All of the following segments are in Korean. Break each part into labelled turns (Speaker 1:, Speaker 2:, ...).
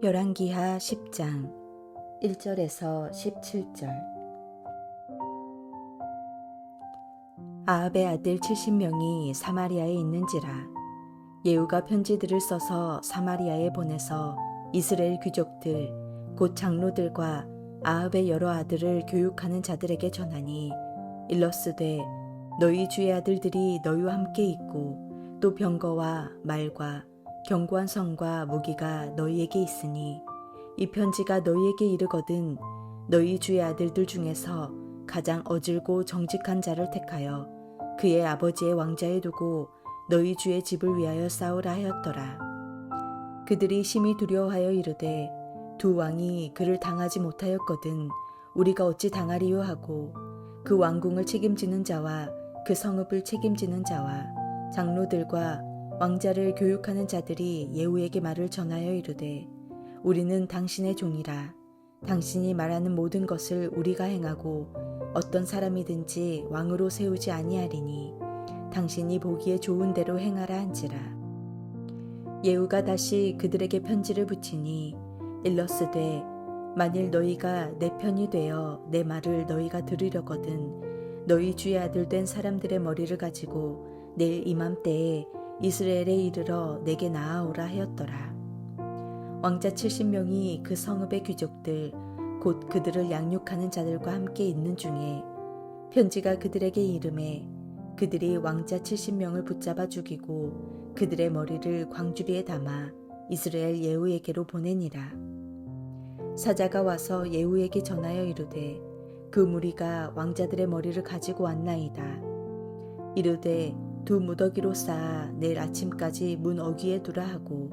Speaker 1: 열왕기하 10장 1절에서 17절. 아합의 아들 70명이 사마리아에 있는지라 예후가 편지들을 써서 사마리아에 보내서 이스라엘 귀족들 곧 장로들과 아합의 여러 아들을 교육하는 자들에게 전하니 일러스되 너희 주의 아들들이 너희와 함께 있고 또 병거와 말과 견고한 성과 무기가 너희에게 있으니 이 편지가 너희에게 이르거든 너희 주의 아들들 중에서 가장 어질고 정직한 자를 택하여 그의 아버지의 왕자에 두고 너희 주의 집을 위하여 싸우라 하였더라. 그들이 심히 두려워하여 이르되 두 왕이 그를 당하지 못하였거든 우리가 어찌 당하리요 하고 그 왕궁을 책임지는 자와 그 성읍을 책임지는 자와 장로들과 왕자를 교육하는 자들이 예후에게 말을 전하여 이르되 우리는 당신의 종이라 당신이 말하는 모든 것을 우리가 행하고 어떤 사람이든지 왕으로 세우지 아니하리니 당신이 보기에 좋은 대로 행하라 한지라. 예후가 다시 그들에게 편지를 붙이니 일러스되 만일 너희가 내 편이 되어 내 말을 너희가 들으려거든 너희 주의 아들 된 사람들의 머리를 가지고 내일 이맘때에 이스라엘에 이르러 내게 나아오라 하였더라. 왕자 70명이 그 성읍의 귀족들 곧 그들을 양육하는 자들과 함께 있는 중에 편지가 그들에게 이름에 그들이 왕자 70명을 붙잡아 죽이고 그들의 머리를 광주리에 담아 이스라엘 예후에게로 보내니라. 사자가 와서 예후에게 전하여 이르되 그 무리가 왕자들의 머리를 가지고 왔나이다. 이르되 두 무더기로 쌓아 내일 아침까지 문 어귀에 두라 하고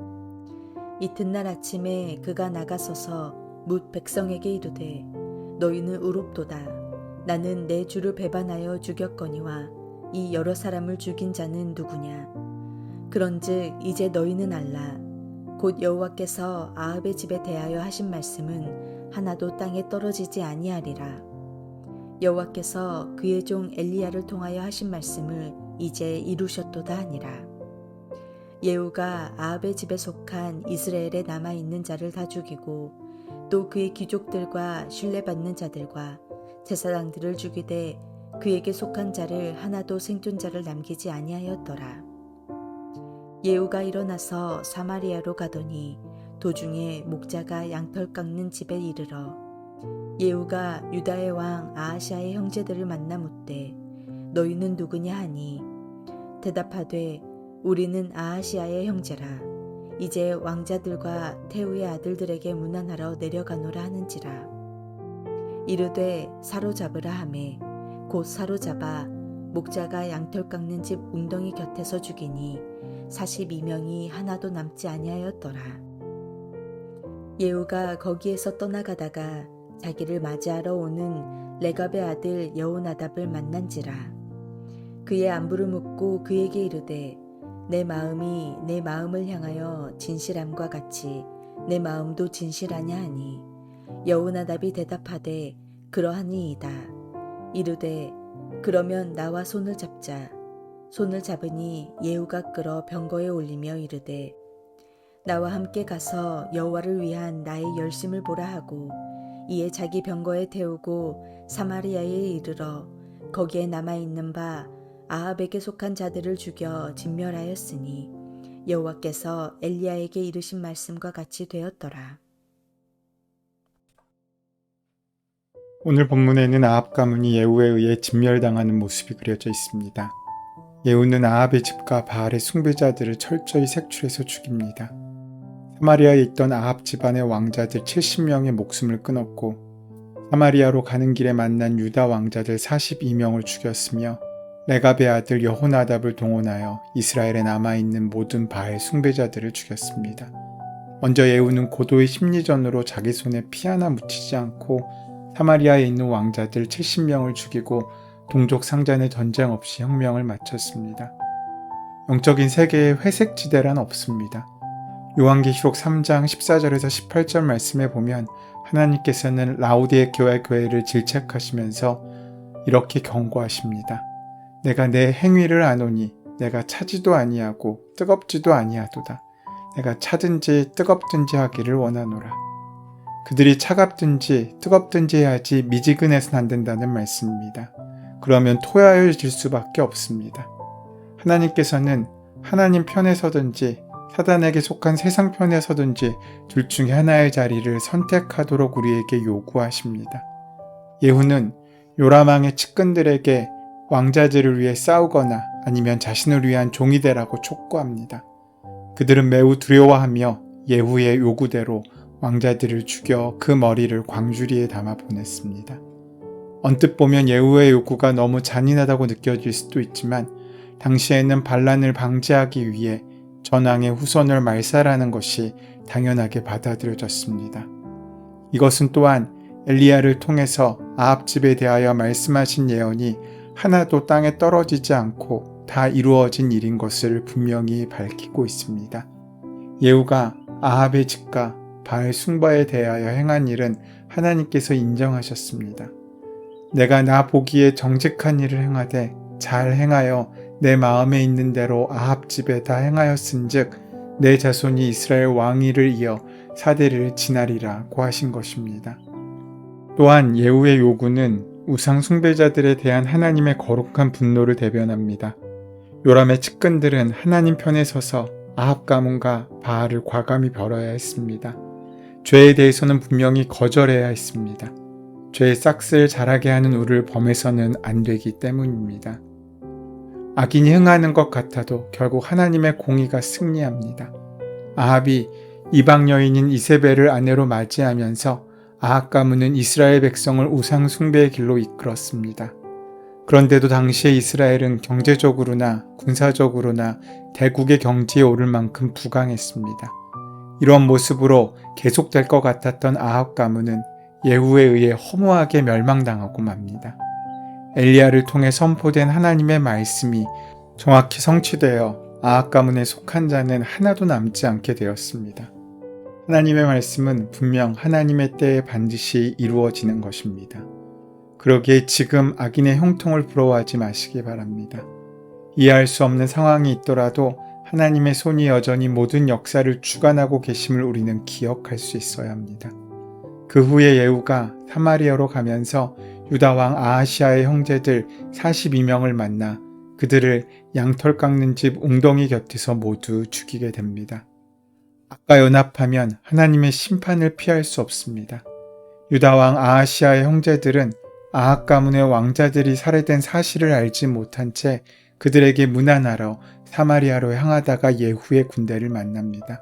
Speaker 1: 이튿날 아침에 그가 나가서서 뭇 백성에게 이르되 너희는 의롭도다. 나는 내 주를 배반하여 죽였거니와 이 여러 사람을 죽인 자는 누구냐. 그런즉 이제 너희는 알라. 곧 여호와께서 아합의 집에 대하여 하신 말씀은 하나도 땅에 떨어지지 아니하리라. 여호와께서 그의 종 엘리야를 통하여 하신 말씀을 이제 이루셨도다 하니라. 예후가 아합의 집에 속한 이스라엘에 남아있는 자를 다 죽이고 또 그의 귀족들과 신뢰받는 자들과 제사장들을 죽이되 그에게 속한 자를 하나도 생존자를 남기지 아니하였더라. 예후가 일어나서 사마리아로 가더니 도중에 목자가 양털 깎는 집에 이르러 예후가 유다의 왕 아하시아의 형제들을 만나 묻되 너희는 누구냐 하니 대답하되 우리는 아하시아의 형제라. 이제 왕자들과 태우의 아들들에게 문안하러 내려가노라 하는지라. 이르되 사로잡으라 하매 곧 사로잡아 목자가 양털 깎는 집 웅덩이 곁에서 죽이니 42명이 하나도 남지 아니하였더라. 예후가 거기에서 떠나가다가 자기를 맞이하러 오는 레갑의 아들 여호나답을 만난지라. 그의 안부를 묻고 그에게 이르되 내 마음이 내 마음을 향하여 진실함과 같이 내 마음도 진실하냐 하니 여호나답이 대답하되 그러하니이다. 이르되 그러면 나와 손을 잡자. 손을 잡으니 예후가 끌어 병거에 올리며 이르되 나와 함께 가서 여호와를 위한 나의 열심을 보라 하고 이에 자기 병거에 태우고 사마리아에 이르러 거기에 남아있는 바 아합에게 속한 자들을 죽여 진멸하였으니 여호와께서 엘리야에게 이르신 말씀과 같이 되었더라.
Speaker 2: 오늘 본문에는 아합 가문이 예후에 의해 진멸당하는 모습이 그려져 있습니다. 예후는 아합의 집과 바알의 숭배자들을 철저히 색출해서 죽입니다. 사마리아에 있던 아합 집안의 왕자들 70명의 목숨을 끊었고 사마리아로 가는 길에 만난 유다 왕자들 42명을 죽였으며 레갑의 아들 여호나답을 동원하여 이스라엘에 남아있는 모든 바알 숭배자들을 죽였습니다. 먼저 예후는 고도의 심리전으로 자기 손에 피 하나 묻히지 않고 사마리아에 있는 왕자들 70명을 죽이고 동족 상잔의 전쟁 없이 혁명을 마쳤습니다. 영적인 세계에 회색지대란 없습니다. 요한계시록 3장 14절에서 18절 말씀에 보면 하나님께서는 라오디에 교회를 질책하시면서 이렇게 경고하십니다. 내가 내 행위를 아노니 내가 차지도 아니하고 뜨겁지도 아니하도다. 내가 차든지 뜨겁든지 하기를 원하노라. 그들이 차갑든지 뜨겁든지 해야지 미지근해서는 안 된다는 말씀입니다. 그러면 토하여질 수밖에 없습니다. 하나님께서는 하나님 편에 서든지 사단에게 속한 세상 편에 서든지 둘 중에 하나의 자리를 선택하도록 우리에게 요구하십니다. 예후는 요람왕의 측근들에게 왕자들을 위해 싸우거나 아니면 자신을 위한 종이 되라고 촉구합니다. 그들은 매우 두려워하며 예후의 요구대로 왕자들을 죽여 그 머리를 광주리에 담아 보냈습니다. 언뜻 보면 예후의 요구가 너무 잔인하다고 느껴질 수도 있지만 당시에는 반란을 방지하기 위해 전왕의 후손을 말살하는 것이 당연하게 받아들여졌습니다. 이것은 또한 엘리야를 통해서 아합 집에 대하여 말씀하신 예언이 하나도 땅에 떨어지지 않고 다 이루어진 일인 것을 분명히 밝히고 있습니다. 예후가 아합의 집과 바알 숭배에 대하여 행한 일은 하나님께서 인정하셨습니다. 내가 나 보기에 정직한 일을 행하되 잘 행하여 내 마음에 있는 대로 아합 집에 다 행하였은즉 내 자손이 이스라엘 왕위를 이어 사대를 지나리라고 하신 것입니다. 또한 예후의 요구는 우상 숭배자들에 대한 하나님의 거룩한 분노를 대변합니다. 요람의 측근들은 하나님 편에 서서 아합 가문과 바알을 과감히 벌어야 했습니다. 죄에 대해서는 분명히 거절해야 했습니다. 죄의 싹스를 자라게 하는 우를 범해서는 안 되기 때문입니다. 악인이 흥하는 것 같아도 결국 하나님의 공의가 승리합니다. 아합이 이방 여인인 이세벨을 아내로 맞이하면서 아합 가문은 이스라엘 백성을 우상 숭배의 길로 이끌었습니다. 그런데도 당시의 이스라엘은 경제적으로나 군사적으로나 대국의 경지에 오를 만큼 부강했습니다. 이런 모습으로 계속될 것 같았던 아합 가문은 예후에 의해 허무하게 멸망당하고 맙니다. 엘리야를 통해 선포된 하나님의 말씀이 정확히 성취되어 아합 가문에 속한 자는 하나도 남지 않게 되었습니다. 하나님의 말씀은 분명 하나님의 때에 반드시 이루어지는 것입니다. 그러기에 지금 악인의 형통을 부러워하지 마시기 바랍니다. 이해할 수 없는 상황이 있더라도 하나님의 손이 여전히 모든 역사를 주관하고 계심을 우리는 기억할 수 있어야 합니다. 그 후에 예후가 사마리아로 가면서 유다 왕 아하시아의 형제들 42명을 만나 그들을 양털 깎는 집 웅덩이 곁에서 모두 죽이게 됩니다. 악과 연합하면 하나님의 심판을 피할 수 없습니다. 유다 왕 아하시아의 형제들은 아합 가문의 왕자들이 살해된 사실을 알지 못한 채 그들에게 문안하러 사마리아로 향하다가 예후의 군대를 만납니다.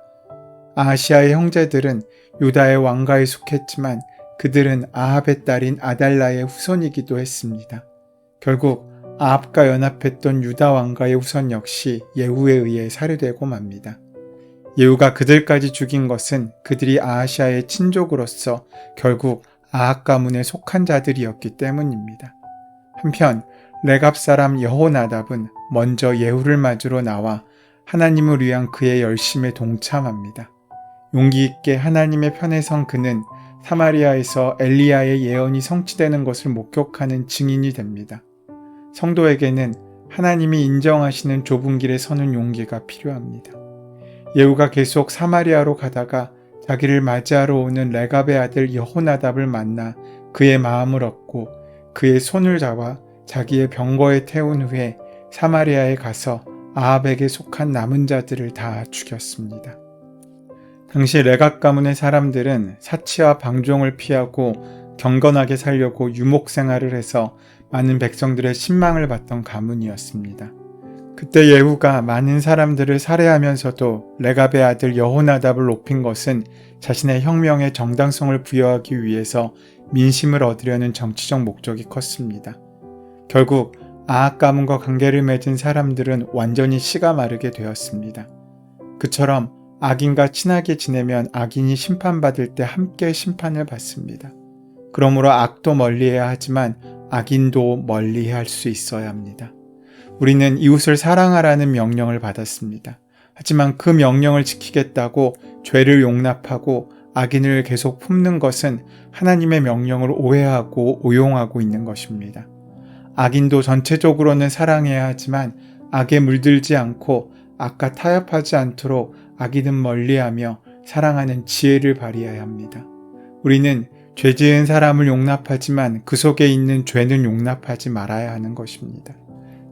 Speaker 2: 아하시아의 형제들은 유다의 왕가에 속했지만 그들은 아합의 딸인 아달라의 후손이기도 했습니다. 결국 아합과 연합했던 유다 왕가의 후손 역시 예후에 의해 살해되고 맙니다. 예후가 그들까지 죽인 것은 그들이 아하시아의 친족으로서 결국 아합 가문에 속한 자들이었기 때문입니다. 한편 레갑 사람 여호나답은 먼저 예후를 맞으러 나와 하나님을 위한 그의 열심에 동참합니다. 용기 있게 하나님의 편에 선 그는 사마리아에서 엘리야의 예언이 성취되는 것을 목격하는 증인이 됩니다. 성도에게는 하나님이 인정하시는 좁은 길에 서는 용기가 필요합니다. 예후가 계속 사마리아로 가다가 자기를 맞이하러 오는 레갑의 아들 여호나답을 만나 그의 마음을 얻고 그의 손을 잡아 자기의 병거에 태운 후에 사마리아에 가서 아합에게 속한 남은 자들을 다 죽였습니다. 당시 레갑 가문의 사람들은 사치와 방종을 피하고 경건하게 살려고 유목 생활을 해서 많은 백성들의 신망을 받던 가문이었습니다. 그때 예후가 많은 사람들을 살해하면서도 레갑의 아들 여호나답을 높인 것은 자신의 혁명에 정당성을 부여하기 위해서 민심을 얻으려는 정치적 목적이 컸습니다. 결국 아합 가문과 관계를 맺은 사람들은 완전히 씨가 마르게 되었습니다. 그처럼 악인과 친하게 지내면 악인이 심판받을 때 함께 심판을 받습니다. 그러므로 악도 멀리해야 하지만 악인도 멀리해야 할 수 있어야 합니다. 우리는 이웃을 사랑하라는 명령을 받았습니다. 하지만 그 명령을 지키겠다고 죄를 용납하고 악인을 계속 품는 것은 하나님의 명령을 오해하고 오용하고 있는 것입니다. 악인도 전체적으로는 사랑해야 하지만 악에 물들지 않고 악과 타협하지 않도록 악이든 멀리하며 사랑하는 지혜를 발휘해야 합니다. 우리는 죄 지은 사람을 용납하지만 그 속에 있는 죄는 용납하지 말아야 하는 것입니다.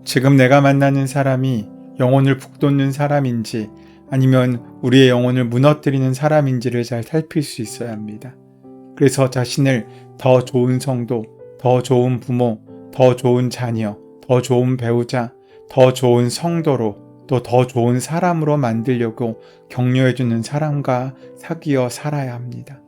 Speaker 2: 지금 내가 만나는 사람이 영혼을 북돋는 사람인지 아니면 우리의 영혼을 무너뜨리는 사람인지를 잘 살필 수 있어야 합니다. 그래서 자신을 더 좋은 성도, 더 좋은 부모, 더 좋은 자녀, 더 좋은 배우자, 더 좋은 성도로 또 더 좋은 사람으로 만들려고 격려해주는 사람과 사귀어 살아야 합니다.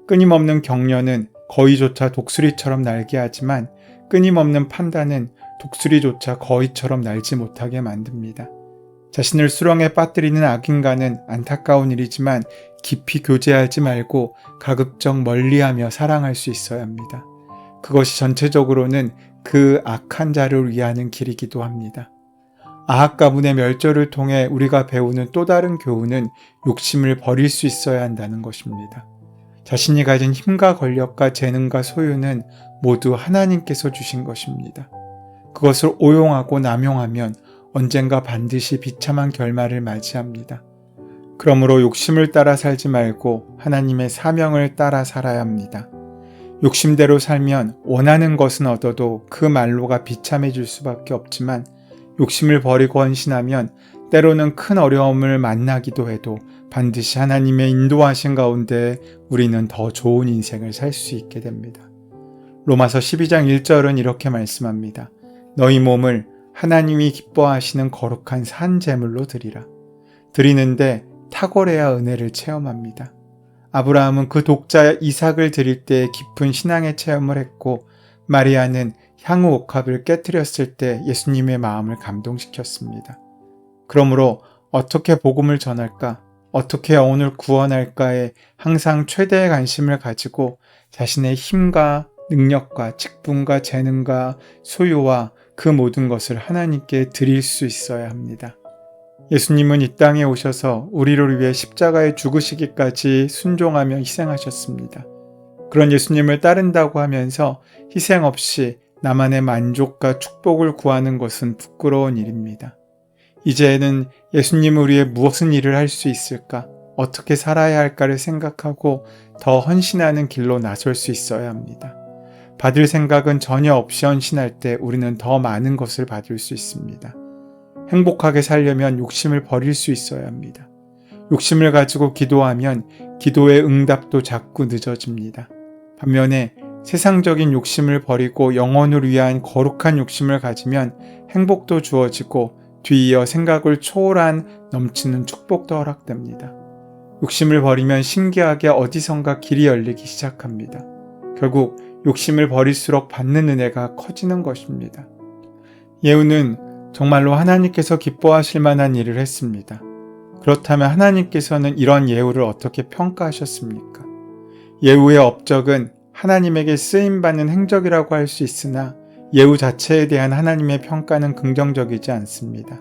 Speaker 2: 끊임없는 격려는 거위조차 독수리처럼 날게 하지만 끊임없는 판단은 독수리조차 거위처럼 날지 못하게 만듭니다. 자신을 수렁에 빠뜨리는 악인과는 안타까운 일이지만 깊이 교제하지 말고 가급적 멀리하며 사랑할 수 있어야 합니다. 그것이 전체적으로는 그 악한 자를 위하는 길이기도 합니다. 아합 가문의 멸절을 통해 우리가 배우는 또 다른 교훈은 욕심을 버릴 수 있어야 한다는 것입니다. 자신이 가진 힘과 권력과 재능과 소유는 모두 하나님께서 주신 것입니다. 그것을 오용하고 남용하면 언젠가 반드시 비참한 결말을 맞이합니다. 그러므로 욕심을 따라 살지 말고 하나님의 사명을 따라 살아야 합니다. 욕심대로 살면 원하는 것은 얻어도 그 말로가 비참해질 수밖에 없지만 욕심을 버리고 헌신하면 때로는 큰 어려움을 만나기도 해도 반드시 하나님의 인도하신 가운데 우리는 더 좋은 인생을 살 수 있게 됩니다. 로마서 12장 1절은 이렇게 말씀합니다. 너희 몸을 하나님이 기뻐하시는 거룩한 산 제물로 드리라. 드리는데 탁월해야 은혜를 체험합니다. 아브라함은 그 독자 이삭을 드릴 때 깊은 신앙의 체험을 했고 마리아는 향후 옥합을 깨뜨렸을 때 예수님의 마음을 감동시켰습니다. 그러므로 어떻게 복음을 전할까? 어떻게 영혼을 구원할까에 항상 최대의 관심을 가지고 자신의 힘과 능력과 직분과 재능과 소유와 그 모든 것을 하나님께 드릴 수 있어야 합니다. 예수님은 이 땅에 오셔서 우리를 위해 십자가에 죽으시기까지 순종하며 희생하셨습니다. 그런 예수님을 따른다고 하면서 희생 없이 나만의 만족과 축복을 구하는 것은 부끄러운 일입니다. 이제는 예수님을 위해 무슨 일을 할 수 있을까? 어떻게 살아야 할까를 생각하고 더 헌신하는 길로 나설 수 있어야 합니다. 받을 생각은 전혀 없이 헌신할 때 우리는 더 많은 것을 받을 수 있습니다. 행복하게 살려면 욕심을 버릴 수 있어야 합니다. 욕심을 가지고 기도하면 기도의 응답도 자꾸 늦어집니다. 반면에 세상적인 욕심을 버리고 영혼을 위한 거룩한 욕심을 가지면 행복도 주어지고 뒤이어 생각을 초월한 넘치는 축복도 허락됩니다. 욕심을 버리면 신기하게 어디선가 길이 열리기 시작합니다. 결국 욕심을 버릴수록 받는 은혜가 커지는 것입니다. 예후는 정말로 하나님께서 기뻐하실 만한 일을 했습니다. 그렇다면 하나님께서는 이런 예후를 어떻게 평가하셨습니까? 예후의 업적은 하나님에게 쓰임받는 행적이라고 할 수 있으나 예후 자체에 대한 하나님의 평가는 긍정적이지 않습니다.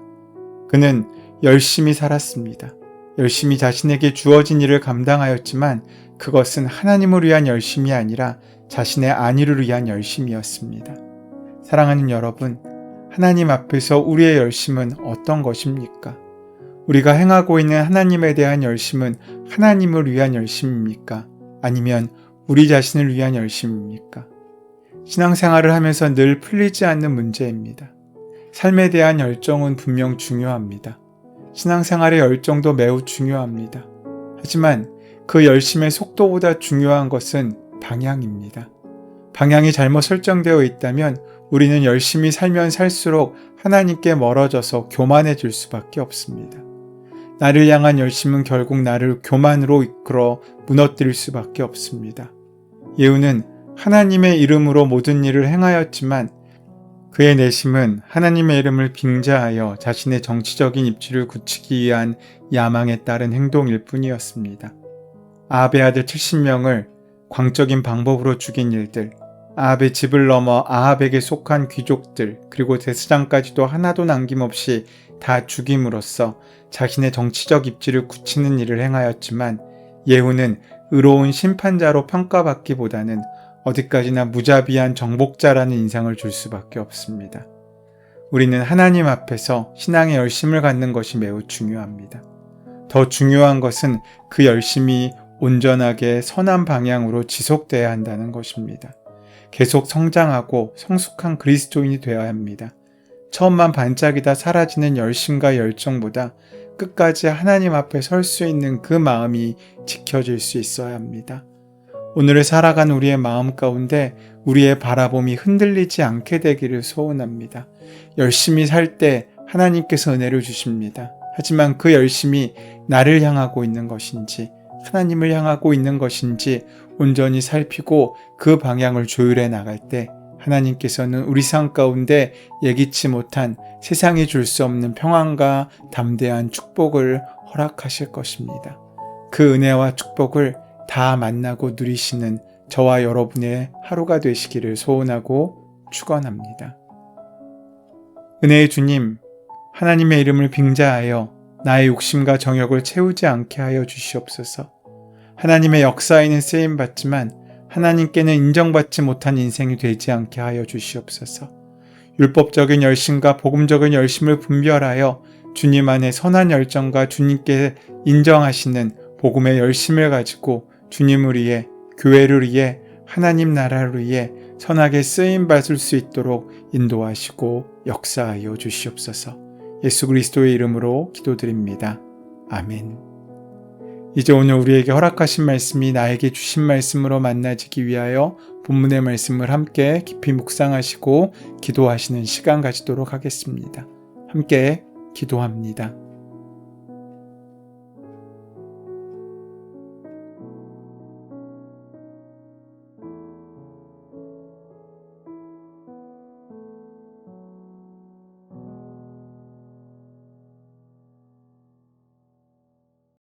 Speaker 2: 그는 열심히 살았습니다. 열심히 자신에게 주어진 일을 감당하였지만 그것은 하나님을 위한 열심이 아니라 자신의 안위를 위한 열심이었습니다. 사랑하는 여러분, 하나님 앞에서 우리의 열심은 어떤 것입니까? 우리가 행하고 있는 하나님에 대한 열심은 하나님을 위한 열심입니까? 아니면 우리 자신을 위한 열심입니까? 신앙생활을 하면서 늘 풀리지 않는 문제입니다. 삶에 대한 열정은 분명 중요합니다. 신앙생활의 열정도 매우 중요합니다. 하지만 그 열심의 속도보다 중요한 것은 방향입니다. 방향이 잘못 설정되어 있다면 우리는 열심히 살면 살수록 하나님께 멀어져서 교만해질 수밖에 없습니다. 나를 향한 열심은 결국 나를 교만으로 이끌어 무너뜨릴 수밖에 없습니다. 예후는 하나님의 이름으로 모든 일을 행하였지만 그의 내심은 하나님의 이름을 빙자하여 자신의 정치적인 입지를 굳히기 위한 야망에 따른 행동일 뿐이었습니다. 아합의 아들 70명을 광적인 방법으로 죽인 일들, 아합의 집을 넘어 아합에게 속한 귀족들, 그리고 대수장까지도 하나도 남김없이 다 죽임으로써 자신의 정치적 입지를 굳히는 일을 행하였지만 예후는 의로운 심판자로 평가받기보다는 어디까지나 무자비한 정복자라는 인상을 줄 수밖에 없습니다. 우리는 하나님 앞에서 신앙의 열심을 갖는 것이 매우 중요합니다. 더 중요한 것은 그 열심이 온전하게 선한 방향으로 지속돼야 한다는 것입니다. 계속 성장하고 성숙한 그리스도인이 되어야 합니다. 처음만 반짝이다 사라지는 열심과 열정보다 끝까지 하나님 앞에 설 수 있는 그 마음이 지켜질 수 있어야 합니다. 오늘을 살아간 우리의 마음 가운데 우리의 바라봄이 흔들리지 않게 되기를 소원합니다. 열심히 살 때 하나님께서 은혜를 주십니다. 하지만 그 열심이 나를 향하고 있는 것인지 하나님을 향하고 있는 것인지 온전히 살피고 그 방향을 조율해 나갈 때 하나님께서는 우리 삶 가운데 예기치 못한 세상이 줄 수 없는 평안과 담대한 축복을 허락하실 것입니다. 그 은혜와 축복을 다 만나고 누리시는 저와 여러분의 하루가 되시기를 소원하고 축원합니다. 은혜의 주님, 하나님의 이름을 빙자하여 나의 욕심과 정욕을 채우지 않게 하여 주시옵소서. 하나님의 역사에는 쓰임받지만 하나님께는 인정받지 못한 인생이 되지 않게 하여 주시옵소서. 율법적인 열심과 복음적인 열심을 분별하여 주님 안에 선한 열정과 주님께 인정하시는 복음의 열심을 가지고 주님을 위해, 교회를 위해, 하나님 나라를 위해 선하게 쓰임받을 수 있도록 인도하시고 역사하여 주시옵소서. 예수 그리스도의 이름으로 기도드립니다. 아멘. 이제 오늘 우리에게 허락하신 말씀이 나에게 주신 말씀으로 만나지기 위하여 본문의 말씀을 함께 깊이 묵상하시고 기도하시는 시간 가지도록 하겠습니다. 함께 기도합니다.